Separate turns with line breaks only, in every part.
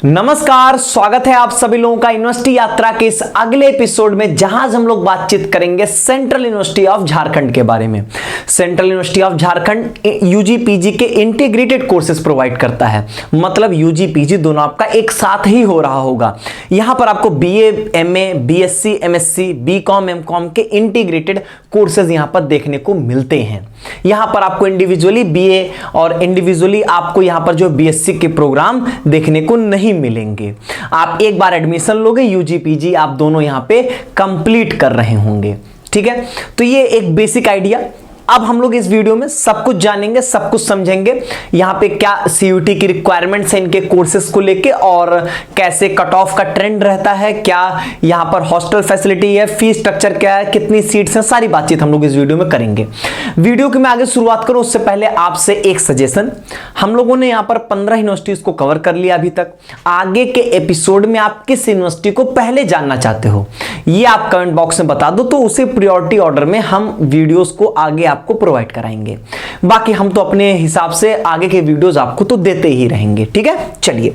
नमस्कार, स्वागत है आप सभी लोगों का यूनिवर्सिटी यात्रा के इस अगले एपिसोड में, जहां हम लोग बातचीत करेंगे सेंट्रल यूनिवर्सिटी ऑफ झारखंड के बारे में। Central university of Jharkhand UG PG के इंटीग्रेटेड कोर्सेज प्रोवाइड करता है, मतलब यूजी पीजी दोनों आपका एक साथ ही हो रहा होगा। यहां पर आपको BA, MA, BSc, MSc, BCom, MCom के इंटीग्रेटेड कोर्सेज यहां पर देखने को मिलते हैं। यहां पर आपको इंडिविजुअली बीए और इंडिविजुअली आपको यहां पर जो बीएससी के प्रोग्राम देखने को नहीं मिलेंगे। आप एक बार एडमिशन लोगे, यूजी पीजी आप दोनों यहां पे कंप्लीट कर रहे होंगे। ठीक है, तो ये एक बेसिक आइडिया। अब हम लोग इस वीडियो में सब कुछ जानेंगे, सब कुछ समझेंगे। यहां पे क्या सीयूटी की रिक्वायरमेंट्स है इनके कोर्सेज को लेके, और कैसे कट ऑफ का ट्रेंड रहता है, क्या यहां पर हॉस्टल फैसिलिटी है, फीस स्ट्रक्चर क्या है, कितनी सीट्स हैं, सारी बातचीत हम लोग इस वीडियो में करेंगे। वीडियो की मैं आगे शुरुआत करूं उससे पहले आपसे एक सजेशन। हम लोगों ने यहां पर 15 यूनिवर्सिटीज को कवर कर लिया अभी तक। आगे के एपिसोड में आप किस यूनिवर्सिटी को पहले जानना चाहते हो, ये आप कमेंट बॉक्स में बता दो, तो उसे प्रायोरिटी ऑर्डर में हम वीडियोस को आगे आपको प्रोवाइड कराएंगे। बाकी हम तो अपने हिसाब से आगे के वीडियोस आपको तो देते ही रहेंगे। ठीक है, चलिए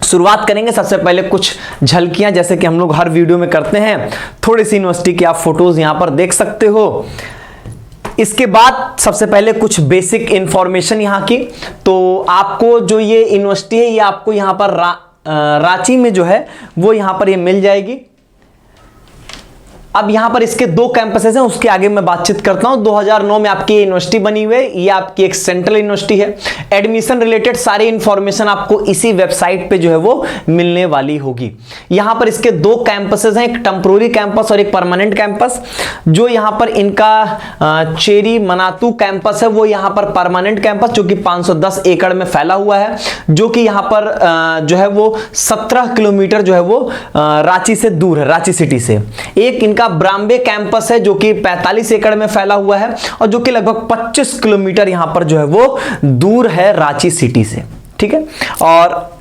शुरुआत करेंगे। सबसे पहले कुछ झलकियां, जैसे कि हम लोग हर वीडियो में करते हैं। थोड़ी सी यूनिवर्सिटी की आप फोटोज यहां पर देख सकते हो। इसके बाद सबसे पहले कुछ बेसिक इंफॉर्मेशन यहां की। तो आपको जो ये यूनिवर्सिटी है, ये आपको यहां पर रांची में जो है वो यहां पर ये मिल जाएगी। अब यहां पर इसके दो कैंपसेस हैं, उसके आगे मैं बातचीत करता हूं। 2009 में आपकी यूनिवर्सिटी बनी हुई है, ये आपकी एक सेंट्रल यूनिवर्सिटी है। एडमिशन रिलेटेड सारी इंफॉर्मेशन आपको इसी वेबसाइट पे जो है वो मिलने वाली होगी। यहां पर इसके दो कैंपसेस हैं, एक टेम्पोररी कैंपस और एक परमानेंट कैंपस। जो यहां पर इनका चेरी मनातू कैंपस है, वो यहां पर परमानेंट कैंपस, जो कि 510 एकड़ में फैला हुआ है, जो कि यहां पर जो है वो 17 किलोमीटर जो है वो रांची से दूर है, रांची सिटी से। एक इनका ब्राम्बे कैंपस है, जो कि 45 एकड़ में फैला हुआ है, और जो कि लगभग 25 किलोमीटर यहां पर जो है वो दूर है रांची सिटी से। ठीक है, और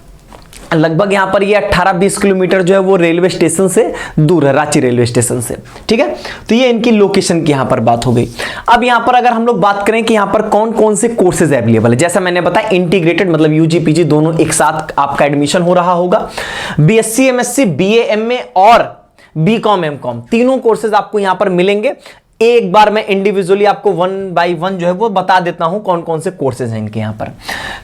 लगभग यहां पर ये 18-20 किलोमीटर जो है वो रेलवे स्टेशन से दूर है, रांची रेलवे स्टेशन से। ठीक है, तो ये इनकी लोकेशन की यहां पर बात हो गई। अब यहां पर अगर हम लोग बात करें कि यहां पर कौन कौन से कोर्सेज अवेलेबल है, जैसा मैंने बताया इंटीग्रेटेड, मतलब यूजी पीजी दोनों एक साथ आपका एडमिशन हो रहा होगा। बीएससी, एमएससी, बीए, एमए और बीकॉम, एमकॉम तीनों कोर्सेज आपको यहां पर मिलेंगे। एक बार मैं इंडिविजुअली आपको 1 बाय 1 जो है वो बता देता हूं कौन कौन से कोर्सेज हैं इनके यहां पर।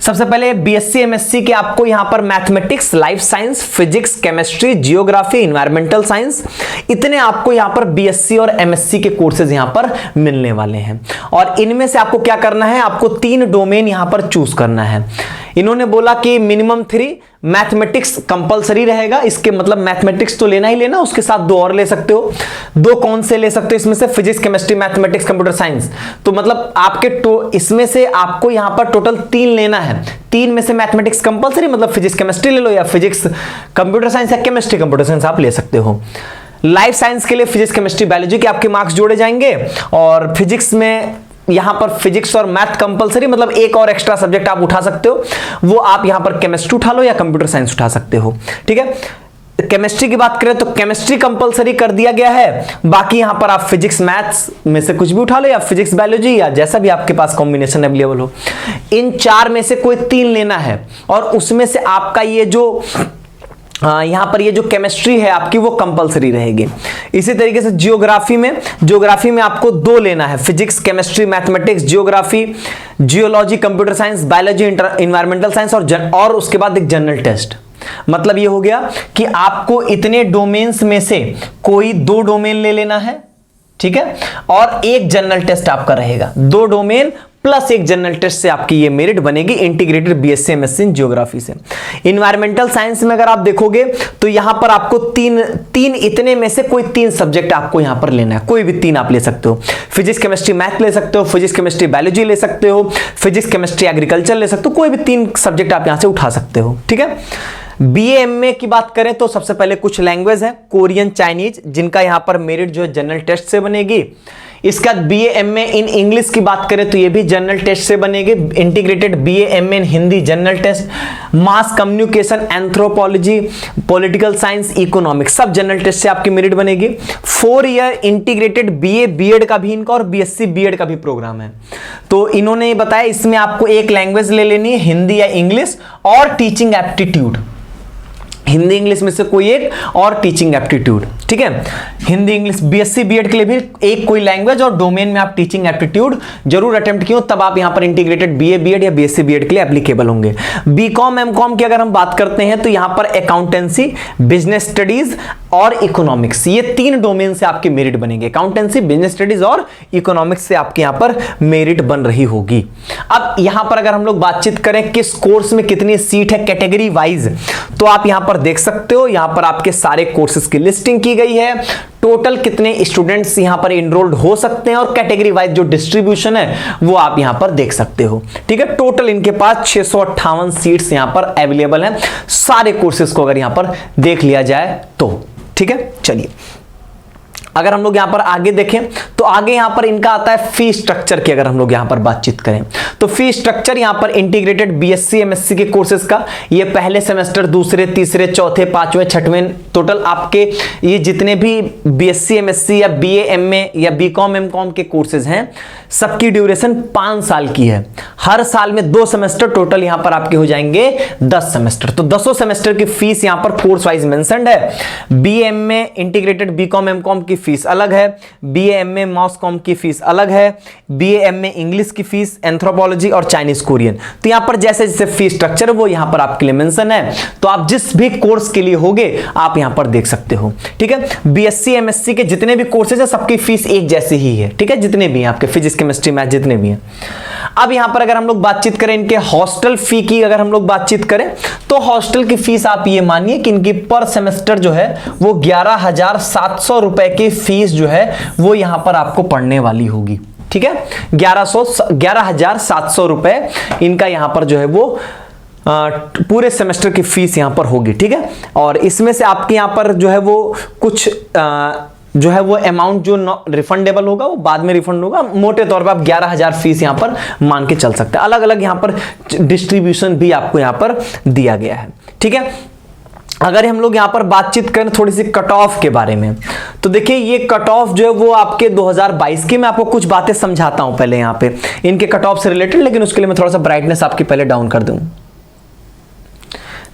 सबसे पहले बीएससी, एमएससी के आपको यहां पर mathematics, life science, physics, chemistry, geography, environmental science, इतने आपको यहां पर बीएससी और एमएससी के कोर्सेज यहां पर मिलने वाले हैं। और इनमें से आपको क्या करना है, आपको 3 डोमेन यहां पर चूज करना है। इन्होंने बोला कि मिनिमम 3 मैथमेटिक्स कंपलसरी रहेगा। इसके मतलब मैथमेटिक्स तो लेना ही लेना, उसके साथ 2 और ले सकते हो। 2 कौन से ले सकते हो इसमें से, physics, chemistry, mathematics, computer science. तो मतलब आपके इसमें से आपको यहां पर टोटल 3 लेना है। 3 में से मैथमेटिक्स कंपलसरी, मतलब फिजिक्स केमिस्ट्री ले लो, या फिजिक्स कंप्यूटर साइंस, या केमिस्ट्री कंप्यूटर साइंस आप ले सकते हो। लाइफ साइंस के लिए फिजिक्स, केमिस्ट्री, बायोलॉजी के आपके मार्क्स जोड़े जाएंगे। और फिजिक्स में यहां पर फिजिक्स और मैथ कंपलसरी, मतलब एक और एक्स्ट्रा सब्जेक्ट आप उठा सकते हो, वो आप यहां पर केमिस्ट्री उठा लो या कंप्यूटर साइंस उठा सकते हो। ठीक है, केमिस्ट्री की बात करें तो केमिस्ट्री कंपलसरी कर दिया गया है। बाकी यहां पर आप फिजिक्स, मैथ्स में से कुछ भी उठा लो, या फिजिक्स, बायोलॉजी, या जैसा भी आपके पास कॉम्बिनेशन अवेलेबल हो। इन 4 में से कोई 3 लेना है, और उसमें से आपका ये जो यहां पर ये जो केमिस्ट्री है आपकी, वो कंपलसरी रहेगी। इसी तरीके से ज्योग्राफी में आपको 2 लेना है, physics, chemistry, mathematics, geography, geology, computer science, biology, environmental science, और उसके बाद एक जनरल टेस्ट। मतलब ये हो गया कि आपको इतने डोमेन्स में से कोई 2 डोमेन ले लेना है। ठीक है, और एक जनरल टेस्ट आपका रहेगा। 2 डोमेन प्लस एक जनरल टेस्ट से आपकी ये मेरिट बनेगी integrated BSc, MSc in geography से। इन्वायरमेंटल साइंस में अगर आप देखोगे तो यहां पर आपको 3 इतने में से कोई 3 सब्जेक्ट आपको यहां पर लेना है। कोई भी 3 आप ले सकते हो। फिजिक्स, केमिस्ट्री, मैथ ले सकते हो, फिजिक्स, केमिस्ट्री, बायोलॉजी ले सकते हो, फिजिक्स, केमिस्ट्री, एग्रीकल्चर ले सकते हो। कोई भी 3 सब्जेक्ट आप यहां से उठा सकते हो। ठीक है, बीए, एमए की बात करें तो सबसे पहले कुछ लैंग्वेज है, कोरियन, चाइनीज, जिनका यहां पर मेरिट जो है जनरल टेस्ट से बनेगी। इसका बीए, एमए इन इंग्लिश की बात करें तो ये भी जनरल टेस्ट से बनेगी। Integrated BA, MA in Hindi general test. Mass communication, anthropology, political science, economics, सब जनरल टेस्ट से आपकी मेरिट बनेगी। 4 ईयर इंटीग्रेटेड बीए, बीएड का भी इनका और बीएससी, बीएड का भी प्रोग्राम है। तो इन्होंने बताया इसमें आपको एक लैंग्वेज ले लेनी है, हिंदी या इंग्लिश, और टीचिंग एप्टीट्यूड। हिंदी इंग्लिश में से कोई एक और टीचिंग एप्टीट्यूड, ठीक है। हिंदी इंग्लिश बीएससी बीएड के लिए भी एक कोई लैंग्वेज और डोमेन में आप टीचिंग एप्टीट्यूड जरूर अटेम्प्ट किए, तब आप यहां पर इंटीग्रेटेड बीए बीएड या बीएससी बीएड के लिए एप्लीकेबल होंगे। बीकॉम एमकॉम की अगर हम बात करते हैं तो यहां पर अकाउंटेंसी, बिजनेस स्टडीज और इकोनॉमिक्स, ये 3 डोमेन से आपके मेरिट बनेंगे। अकाउंटेंसी, बिजनेस स्टडीज और इकोनॉमिक्स से आपके यहां पर मेरिट बन रही होगी। अब यहां पर अगर हम लोग बातचीत करें किस कोर्स में कितनी सीट है कैटेगरी वाइज, तो आप यहां पर देख सकते हो, यहां पर आपके सारे कोर्सेज की लिस्टिंग की गई है, टोटल कितने स्टूडेंट्स यहां पर एनरोल्ड हो सकते हैं और कैटेगरी वाइज जो डिस्ट्रीब्यूशन है वो आप यहां पर देख सकते हो, ठीक है। टोटल इनके पास 658 सीट्स यहां पर अवेलेबल हैं सारे कोर्सेज को अगर यहां पर देख लिया जाए तो, ठीक है। चलिए अगर हम लोग यहां पर आगे देखें तो आगे यहां पर इनका आता है फी स्ट्रक्चर की। अगर हम लोग यहां पर बातचीत करें तो फी स्ट्रक्चर यहां पर इंटीग्रेटेड बीएससी एमएससी के कोर्सेज का ये पहले सेमेस्टर, दूसरे, तीसरे, चौथे, पांचवें, छठवें, टोटल आपके ये जितने भी बीएससी एमएससी या बीए एमए या बीकॉम एमकॉम के कोर्सेज हैं सबकी ड्यूरेशन 5 साल की है। हर साल में 2 सेमेस्टर, टोटल यहां पर आपके हो जाएंगे 10 सेमेस्टर। तो 10 सेमेस्टर की फीस यहां पर कोर्स वाइज मेंशन्ड है। बीएमए इंटीग्रेटेड बीकॉम एमकॉम की फीस अलग है, बीएमए मास कॉम की फीस अलग है, बीएमए इंग्लिश की फीस, एंथ्रोपोलॉजी और चाइनीज कोरियन। तो यहां पर जैसे जैसे फीस स्ट्रक्चर वो यहां पर आपके लिए मेंशन है, तो आप जिस भी कोर्स के लिए होगे आप यहां पर देख सकते हो, ठीक है। बीएससी एमएससी के जितने भी कोर्सेज है सबकी फीस एक जैसी ही है, ठीक है, जितने भी हैं आपके फिजिक्स केमिस्ट्री मैथ जितने भी हैं। अब यहां पर अगर हम लोग बातचीत करें इनके हॉस्टल फी की, अगर हम लोग बातचीत करें तो हॉस्टल की फीस आप ये मानिए कि इनकी पर सेमेस्टर जो है वो 11,700 रुपए की फीस जो है वो यहां पर आपको पड़ने वाली होगी, ठीक है। 11,700 रुपए इनका यहां पर जो है वो पूरे सेमेस्टर की फीस यहां पर होगी, ठीक है। और इसमें से आपके यहां पर जो है वो कुछ जो है वो अमाउंट जो रिफंडेबल होगा वो बाद में रिफंड होगा। मोटे तौर पर आप 11,000 फीस यहां पर मान के चल सकते हैं। अलग अलग यहां पर डिस्ट्रीब्यूशन भी आपको यहां पर दिया गया है, ठीक है। अगर हम लोग यहां पर बातचीत करें थोड़ी सी कट ऑफ के बारे में, तो देखिए ये कट ऑफ जो है वो आपके 2022 की, मैं आपको कुछ बातें समझाता हूं पहले यहां पे इनके कट ऑफ से रिलेटेड, लेकिन उसके लिए मैं थोड़ा सा ब्राइटनेस आपकी पहले डाउन कर दूं।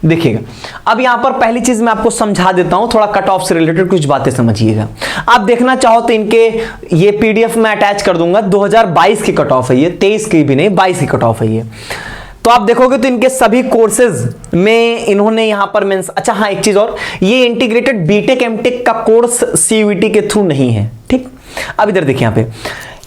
देखिएगा अब यहां पर पहली चीज मैं आपको समझा देता हूं, थोड़ा कट ऑफ से रिलेटेड कुछ बातें समझिएगा। आप देखना चाहो तो इनके ये पीडीएफ में अटैच कर दूंगा। 2022 की कट ऑफ है ये, 23 की भी नहीं, 22 की कट ऑफ है ये। तो आप देखोगे तो इनके सभी कोर्सेज में इन्होंने यहां पर अच्छा हाँ एक चीज और, ये इंटीग्रेटेड बीटेक एमटेक का कोर्स सीयूईटी के थ्रू नहीं है, ठीक। अब इधर देखिए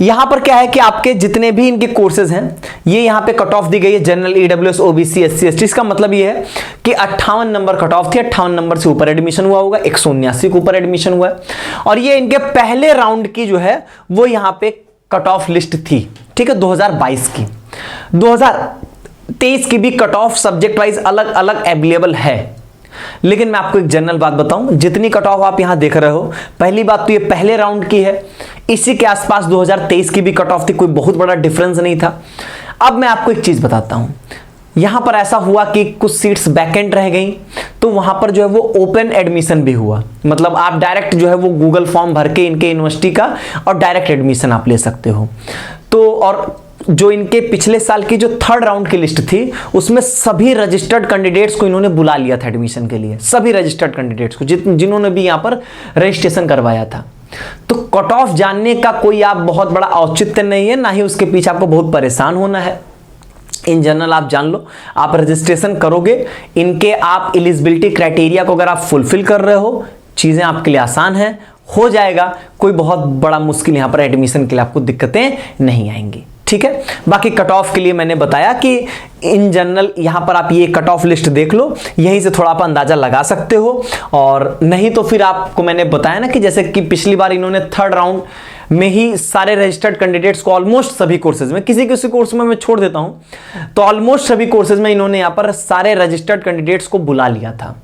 यहां पर क्या है कि आपके जितने भी इनके कोर्सेज हैं ये यहां पे कट ऑफ दी गई है। General, EWS, OBC, SC, ST. इसका मतलब ये है कि 58 नंबर कट ऑफ थी, 58 नंबर से ऊपर एडमिशन हुआ होगा, 179 के ऊपर एडमिशन हुआ है। और ये इनके पहले राउंड की जो है वो यहां पे कट ऑफ लिस्ट थी, ठीक है, 2022 की। 2023 की भी कट ऑफ सब्जेक्ट वाइज अलग अलग अवेलेबल है, लेकिन मैं आपको एक जनरल बात बताऊं, जितनी कट ऑफ आप यहां देख रहे हो, पहली बात तो ये पहले राउंड की है, इसी के आसपास 2023 की भी कट ऑफ थी, कोई बहुत बड़ा डिफरेंस नहीं था। अब मैं आपको एक चीज बताता हूं, यहां पर ऐसा हुआ कि कुछ सीट्स वैकेंट रह गई, तो वहां पर जो है वो ओपन एडमिशन भी हुआ। मतलब आप डायरेक्ट जो है वो गूगल फॉर्म भर के इनके यूनिवर्सिटी का और डायरेक्ट एडमिशन आप ले सकते हो। तो और जो इनके पिछले साल की जो 3rd राउंड की लिस्ट थी उसमें सभी रजिस्टर्ड कैंडिडेट्स को इन्होंने बुला लिया था एडमिशन के लिए, सभी रजिस्टर्ड कैंडिडेट्स को जिन्होंने भी यहां पर रजिस्ट्रेशन करवाया था। तो कट ऑफ जानने का कोई आप बहुत बड़ा औचित्य नहीं है, ना ही उसके पीछे आपको बहुत परेशान होना है। इन जनरल आप जान लो, आप रजिस्ट्रेशन करोगे, इनके आप एलिजिबिलिटी क्राइटेरिया को अगर आप फुलफिल कर रहे हो, चीजें आपके लिए आसान है, हो जाएगा। कोई बहुत बड़ा मुश्किल यहां पर एडमिशन के लिए आपको दिक्कतें नहीं आएंगी, ठीक है। बाकी कट ऑफ के लिए मैंने बताया कि इन जनरल यहां पर आप ये कट ऑफ लिस्ट देख लो, यहीं से थोड़ा आप अंदाजा लगा सकते हो। और नहीं तो फिर आपको मैंने बताया ना कि जैसे कि पिछली बार इन्होंने 3rd राउंड में ही सारे रजिस्टर्ड कैंडिडेट्स को ऑलमोस्ट सभी कोर्सेज में, किसी किसी कोर्स में मैं छोड़ देता हूं, तो ऑलमोस्ट सभी कोर्सेज में इन्होंने यहां पर सारे रजिस्टर्ड कैंडिडेट्स को बुला लिया था।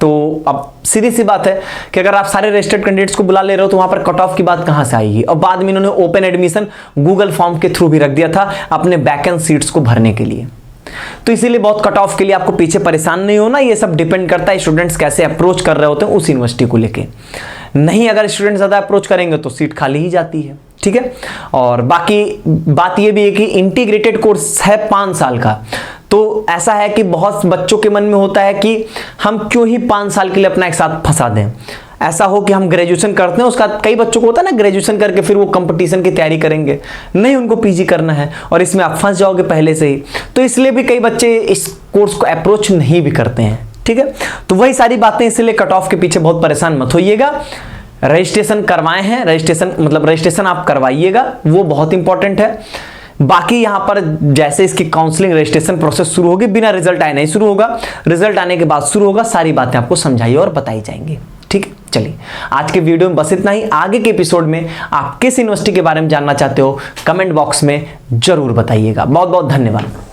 तो अब सीधी सी बात है कि अगर आप सारे रजिस्टर्ड कैंडिडेट्स को बुला ले रहे हो तो वहां पर कट ऑफ की बात कहां से आएगी। और बाद में इन्होंने ओपन एडमिशन गूगल फॉर्म के थ्रू भी रख दिया था अपने वैकेंट सीट्स को भरने के लिए। तो इसीलिए बहुत कट ऑफ के लिए आपको पीछे परेशान नहीं होना, ये सब डिपेंड करता है स्टूडेंट्स कैसे अप्रोच कर रहे होते हैं उस यूनिवर्सिटी को लेके। नहीं, अगर स्टूडेंट ज्यादा अप्रोच करेंगे तो सीट खाली ही जाती है, ठीक है। और बाकी बात ये भी है कि इंटीग्रेटेड कोर्स है 5 साल का, तो ऐसा है कि बहुत बच्चों के मन में होता है कि हम क्यों ही 5 साल के लिए अपना एक साथ फंसा दें। ऐसा हो कि हम ग्रेजुएशन करते हैं, उसका कई बच्चों को होता है ना, ग्रेजुएशन करके फिर वो कंपटीशन की तैयारी करेंगे, नहीं उनको पीजी करना है और इसमें आप फंस जाओगे पहले से ही। तो इसलिए भी कई बच्चे इस कोर्स को अप्रोच नहीं भी करते हैं, ठीक है। तो वही सारी बातें, इसलिए कट ऑफ के पीछे बहुत परेशान मत होइएगा। रजिस्ट्रेशन करवाए हैं, रजिस्ट्रेशन आप करवाइएगा, वो बहुत इंपॉर्टेंट है। बाकी यहां पर जैसे इसकी काउंसलिंग रजिस्ट्रेशन प्रोसेस शुरू होगी, बिना रिजल्ट आए नहीं शुरू होगा, रिजल्ट आने के बाद शुरू होगा, सारी बातें आपको समझाई और बताई जाएंगी, ठीक है। चलिए आज के वीडियो में बस इतना ही। आगे के एपिसोड में आप किस यूनिवर्सिटी के बारे में जानना चाहते हो कमेंट बॉक्स में जरूर बताइएगा। बहुत बहुत धन्यवाद।